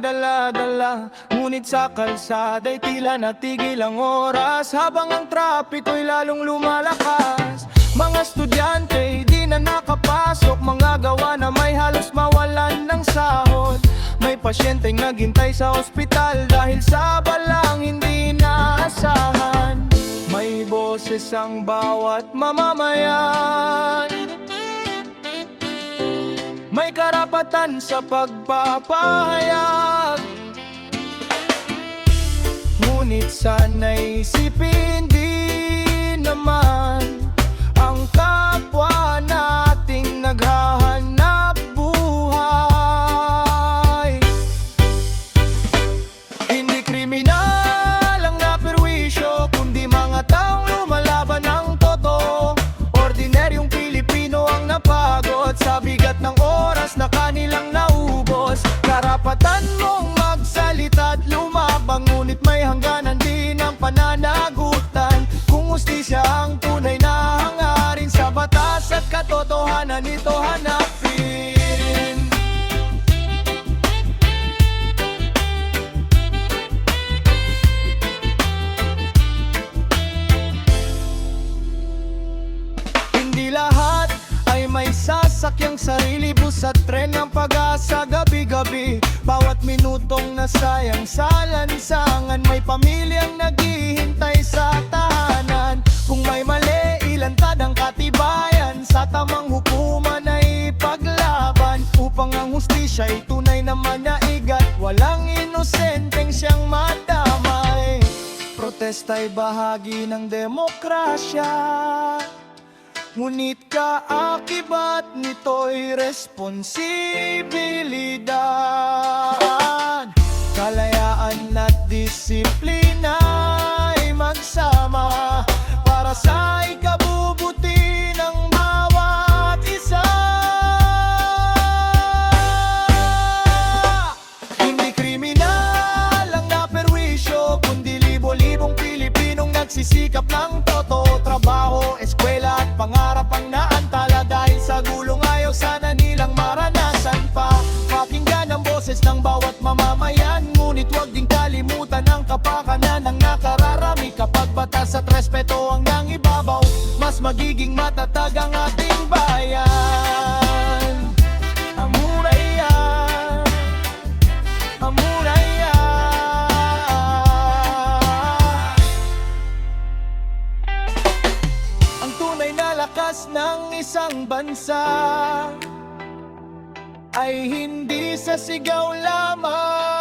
dala-dala. Ngunit sa kalsada'y tila natigil ang oras, habang ang trapiko'y lalong lumalakas. Mga estudyante di na nakapasok, mga gawa na may halos mawalan ng sahod. May pasyenteng naghintay sa ospital dahil sa balang hindi naasahan. May boses ang bawat mamamayan, may karapatan sa pagpapahayag. Ngunit sana'y isipin din naman ang kapwa nating naghahanap buhay. Hindi kriminal ang naperwisyo, kundi mga taong lumalaban ng totoo. Ordinaryong Pilipino ang napagod sa bigat ng oras na kanilang naubos. Karapatan mong magsalita at lumabang, ngunit may hangganan din ang pananagutan. Kung hustisya ang tunay na hangarin, sa batas at katotohanan ito hanapin. Hindi lahat ay may sasakyang sarili, bus at tren ng pag-asa gabi-gabi. Bawat minutong nasayang sa lansangan, may pamilyang naghihintay sa tahanan. Kung may mali, ilantad ang katibayan, sa tamang hukuman ay paglaban, upang ang hustisya'y tunay na manaigat, walang inosenteng siyang madamay. Protesta'y bahagi ng demokrasya, ngunit kaakibat nito'y responsibilidad. Kalayaan at disiplina'y magsama para sa ikabubuti ng bawat isa. Hindi kriminal ang naperwisyo, kundi libo-libong Pilipinong nagsisikap ng totoo. Trabaho, eskwela at pangarap ang naantala, dahil sa gulong ayaw sana nilang maranasan pa. Pakinggan ang boses ng bawat mamamayan, ngunit huwag ding kalimutan ang kapakanan ng nakararami. Kapag batas at respeto ang nangibabaw, mas magiging matatag ang ating bayan. Amuraya, amuraya. Ang tunay na lakas ng isang bansa ay hindi sa sigaw lamang,